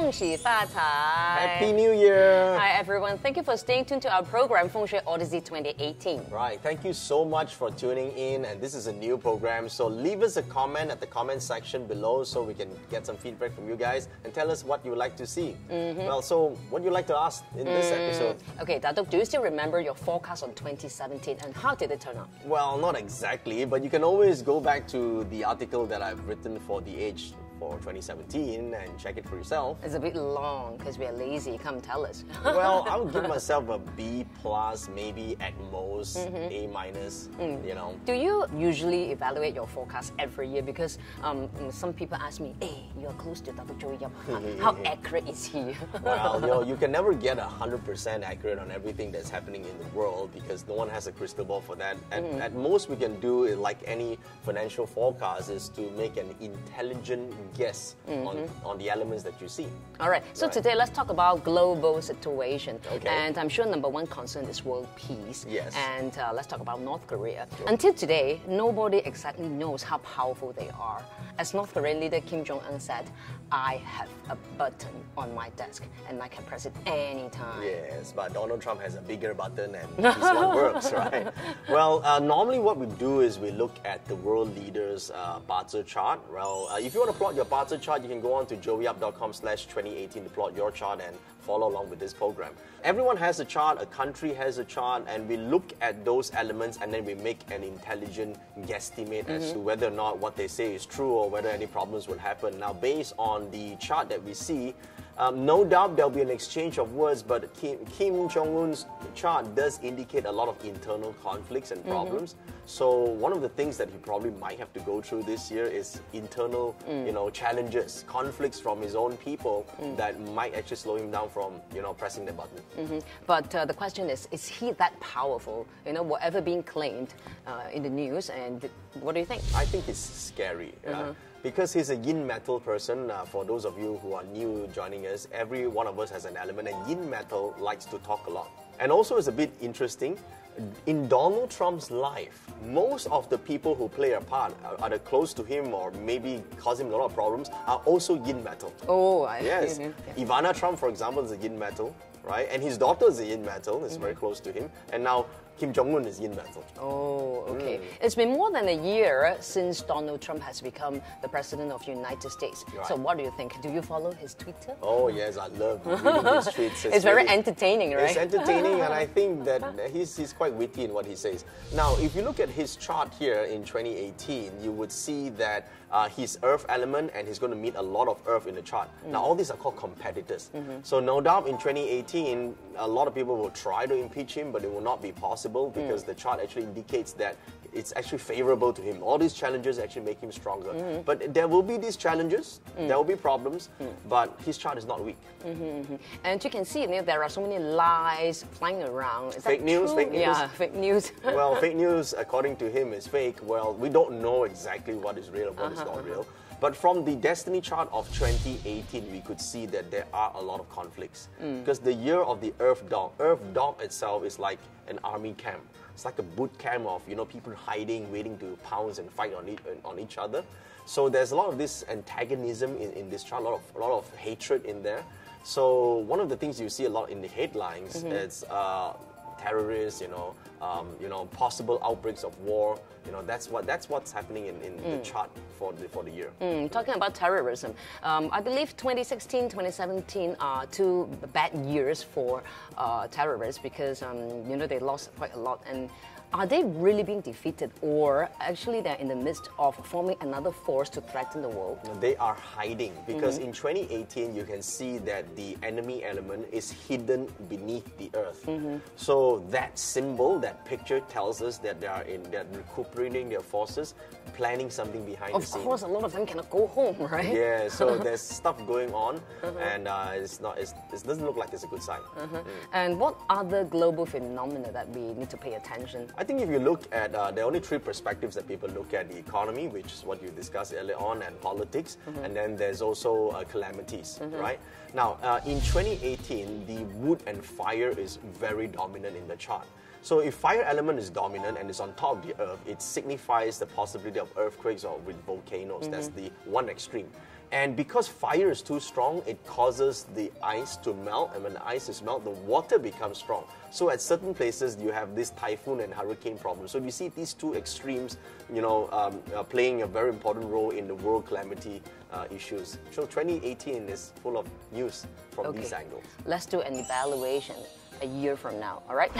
恭喜发财! Happy New Year! Hi everyone, thank you for staying tuned to our program Feng Shui Odyssey 2018. Right, thank you so much for tuning in, and this is a new program, so leave us a comment at the comment section below so we can get some feedback from you guys and tell us what you would like to see. Well, so what do you like to ask in this episode? Okay, Dato, do you still remember your forecast on 2017 and how did it turn out? Well, not exactly, but you can always go back to the article that I've written for The Age for 2017 and check it for yourself. It's a bit long because we are lazy. Come tell us. Well, I would give myself a B+, maybe at most A-, you know. Do you usually evaluate your forecast every year? Because some people ask me, hey, you're close to Dato Joey Yap. How accurate is he? Well, you can never get 100% accurate on everything that's happening in the world because no one has a crystal ball for that. At most we can do, like any financial forecast, is to make an intelligent guess on the elements that you see. All right, so today let's talk about global situation. Okay. And I'm sure number one concern is world peace. Yes. And let's talk about North Korea. Sure. Until today, nobody exactly knows how powerful they are. As North Korean leader Kim Jong-un said, I have a button on my desk and I can press it anytime. Yes, but Donald Trump has a bigger button and this one works, right? Well, normally what we do is we look at the world leaders' Bazi chart. Well, if you want to plot your Bazi chart, you can go on to joeyyap.com/2018 to plot your chart and follow along with this program. Everyone has a chart, a country has a chart, and we look at those elements and then we make an intelligent guesstimate as to whether or not what they say is true or whether any problems will happen. Now, based on the chart that we see, no doubt there'll be an exchange of words, but Kim Jong-un's chart does indicate a lot of internal conflicts and problems. So one of the things that he probably might have to go through this year is internal, challenges, conflicts from his own people that might actually slow him down from, pressing the button. But the question is he that powerful? Whatever being claimed in the news, and what do you think? I think it's scary. Because he's a yin metal person. For those of you who are new joining us, every one of us has an element, and yin metal likes to talk a lot. And also it's a bit interesting, in Donald Trump's life, most of the people who play a part, either close to him or maybe cause him a lot of problems, are also yin metal. Oh, yes. Ivana Trump, for example, is a yin metal, right? And his daughter is a yin metal, is very close to him. And now Kim Jong-un is yin metal. Oh, okay. It's been more than a year since Donald Trump has become the president of the United States. Right. So what do you think? Do you follow his Twitter? Oh, yes, I love reading his tweets. It's very entertaining, right? It's entertaining, and I think that he's quite witty in what he says. Now, if you look at his chart here in 2018, you would see that his earth element, and he's going to meet a lot of earth in the chart. Now, all these are called competitors. So no doubt in 2018, a lot of people will try to impeach him, but it will not be possible because the chart actually indicates that it's actually favorable to him. All these challenges actually make him stronger. But there will be these challenges, there will be problems, but his chart is not weak. And you can see there are so many lies flying around. Is fake news, fake news. Yeah, fake news. Well, fake news, according to him, is fake. Well, we don't know exactly what is real and what is not real. But from the destiny chart of 2018, we could see that there are a lot of conflicts. Because the year of the Earth Dog itself is like an army camp. It's like a boot camp of people hiding, waiting to pounce and fight on each other. So there's a lot of this antagonism in this chart, a lot of hatred in there. So one of the things you see a lot in the headlines is terrorists, possible outbreaks of war. That's what's happening in the chart for the year. Talking about terrorism, I believe 2016, 2017 are two bad years for terrorists because they lost quite a lot. And are they really being defeated, or actually they're in the midst of forming another force to threaten the world? They are hiding because in 2018 you can see that the enemy element is hidden beneath the earth. So that symbol, that picture tells us that they're recuperating their forces, planning something behind the scenes. Of course, a lot of them cannot go home, right? Yeah, so there's stuff going on, and it doesn't look like it's a good sign. And what other global phenomena that we need to pay attention? I think if you look at, there are only three perspectives that people look at: the economy, which is what you discussed earlier on, and politics, and then there's also calamities, right? Now, in 2018, the wood and fire is very dominant in the chart. So if fire element is dominant and is on top of the earth, it signifies the possibility of earthquakes or with volcanoes. That's the one extreme. And because fire is too strong, it causes the ice to melt, and when the ice is melt, the water becomes strong. So at certain places, you have this typhoon and hurricane problem. So you see these two extremes, playing a very important role in the world calamity issues. So 2018 is full of news from these angles. Let's do an evaluation a year from now, all right?